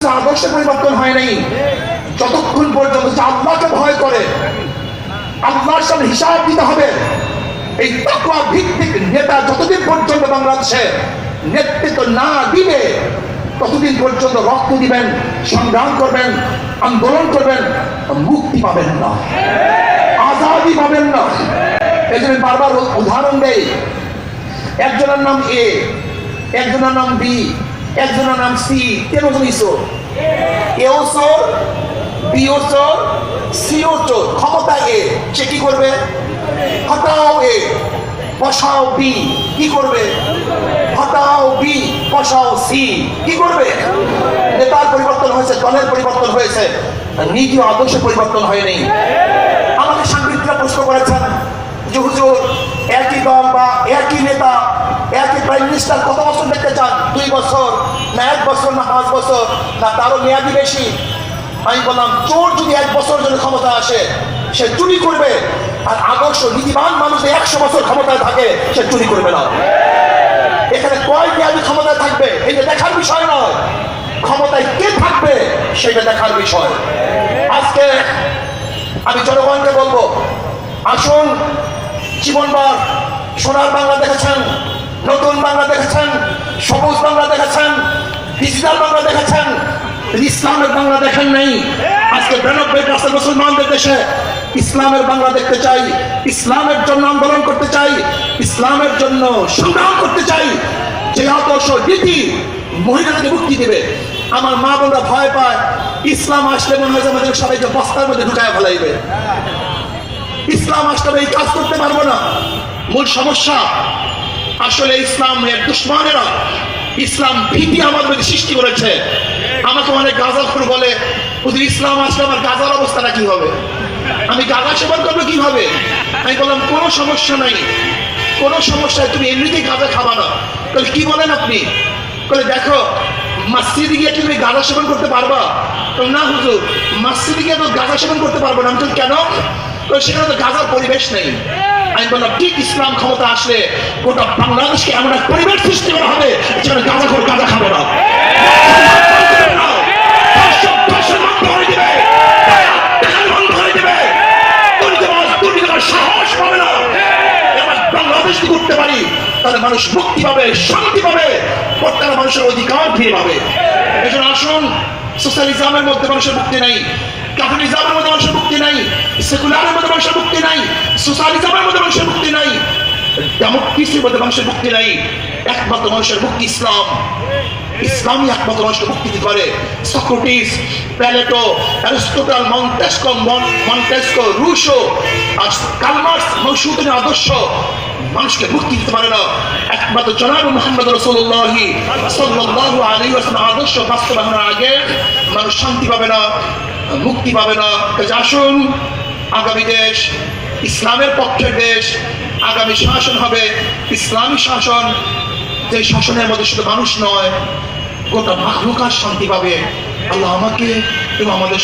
আদর্শ পরিবর্তন হয় নাই যতক্ষণ পর্যন্ত আল্লাহকে ভয় করে, আল্লাহর সামনে হিসাব দিতে হবে। এই তাকওয়া ভিত্তিক নেতা যতদিন পর্যন্ত বাংলাদেশে নেতৃত্ব না দিবে ততদিন পর্যন্ত রক্ত দিবেন, সংগ্রাম করবেন, আন্দোলন করবেন, মুক্তি পাবেন না, আজাদি পাবেন না। এই জন্য বারবার উদাহরণ দেই, একজনের নাম এ, একজনের নাম বি, একজনের নাম সি। কেন বলিস? এও চোর, বিও চোর, সিও চোর। ক্ষমতা এ, সে কি করবে? হটাও এ, বসাও বি, কি করবে? হটাও বি, বসাও সি, কি করবে? নেতার পরিবর্তন হয়েছে, দলের পরিবর্তন হয়েছে, নীতি ও আদর্শ পরিবর্তন হয়নি। আমাকে সাংবাদিকরা প্রশ্ন করেছেন যে হুজুর, একই দল বা একই নেতা, একই প্রাইম মিনিস্টার কত বছর দেখতে চান? 2 বছর না 1 বছর না 5 বছর না তারও মেয়াদি বেশি? আমি বললাম, চোর যদি 1 বছর জন্য ক্ষমতা আসে সে চুরি করবে, আর আদর্শ নীতিবান মানুষ 100 বছর ক্ষমতায় থাকে সে চুরি করবে না। এখানে কয় মেয়াদি ক্ষমতায় থাকবে এটা দেখার বিষয় নয়, ক্ষমতায় কে থাকবে সেটা দেখার বিষয়। আজকে আমি জনগণকে বলবো, আসুন, জীবনবার সোনার বাংলা দেখেছেন, নতুন বাংলা দেখেছেন, সবুজ বাংলা দেখেছেন, ডিজিটাল বাংলা দেখেছেন, ইসলামের বাংলা দেখেন নাই। আজকে 92% মুসলমানদের দেশে ইসলামের বাংলা দেখতে চাই, ইসলামের জন্য আন্দোলন করতে চাই, ইসলামের জন্য সংগ্রাম করতে চাই। যে আদর্শ নীতি মহিলাদেরকে মুক্তি দেবে। আমার মা বোনরা ভয় পায়, ইসলাম আসলে মনে হয় আমাদের সবাইকে বস্তার মধ্যে ঢুকায় ফেলাইবে। ইসলাম আসলে এই কাজ করতে পারবো না। মূল সমস্যা আসলে ইসলামের দুশ্মনেরা ইসলাম ভীতি আমাদের মধ্যে সৃষ্টি করেছে। আমাকে অনেক গাঁজাখোর বলে, হুজুর ইসলাম আসলে আমার গাঁজার অবস্থাটা কি হবে? আমি গাঁজা সেবন করবো কিভাবে? আমি বললাম, কোনো সমস্যা নাই, কোনো সমস্যা, তুমি এমনিতেই গাঁজা খাবা না। তাহলে কি বলেন আপনি? বলে দেখো, মসজিদে গিয়ে তুমি গাঁজা সেবন করতে পারবা? না হুজুর, মসজিদে গিয়ে তো গাঁজা সেবন করতে পারবো না। আমি তো কেন? সেখানে তো গাঁজার পরিবেশ নেই। আমি বললাম, ঠিক ইসলাম ক্ষমতা আসলে গোটা বাংলাদেশকে এমন এক পরিবেশ সৃষ্টি করা হবে যেখানে গাঁজাখোর গাঁজা খাবে না, সাহস পাবে না। বাংলাদেশ করতে পারি তাহলে মানুষ মুক্তি পাবে, শান্তি পাবে, প্রত্যেকটা মানুষের অধিকার ফিরে পাবে। এই জন্য আসুন, সোশ্যালিজমের মধ্যে মানুষের মুক্তি নাই, ক্যাপিটালিজমের মধ্যে মানুষের মুক্তি নাই, সেকুলারের মধ্যে মানুষের মুক্তি নাই, সোশ্যালিজমের মধ্যে মানুষের মুক্তি নাই, ডেমোক্রেসির মধ্যে মানুষের মুক্তি নাই। একমাত্র মানুষের মুক্তি ইসলাম। ইসলামই একমাত্র মানুষকে মুক্তি দিতে পারে। Socrates, Plato, Aristotle, Montesquieu, Rousseau আর কার্ল মার্কস মৌসুমী আদর্শ মানুষকে মুক্তি দিতে পারে না। একমাত্র জনাব মুহাম্মদ রাসূলুল্লাহ সাল্লাল্লাহু আলাইহি ওয়াসাল্লাম আদর্শ বাস্তবায়নের আগে মানুষ শান্তি পাবে না, মুক্তি পাবে না। আসুন, আগামী দেশ ইসলামের পক্ষের দেশ, আগামী শাসন হবে ইসলামী শাসন, যে শাসনের মধ্যে শুধু মানুষ নয় গোটা মাখলুকাত শান্তি পাবে। আল্লাহ আমাকে এবং আমাদের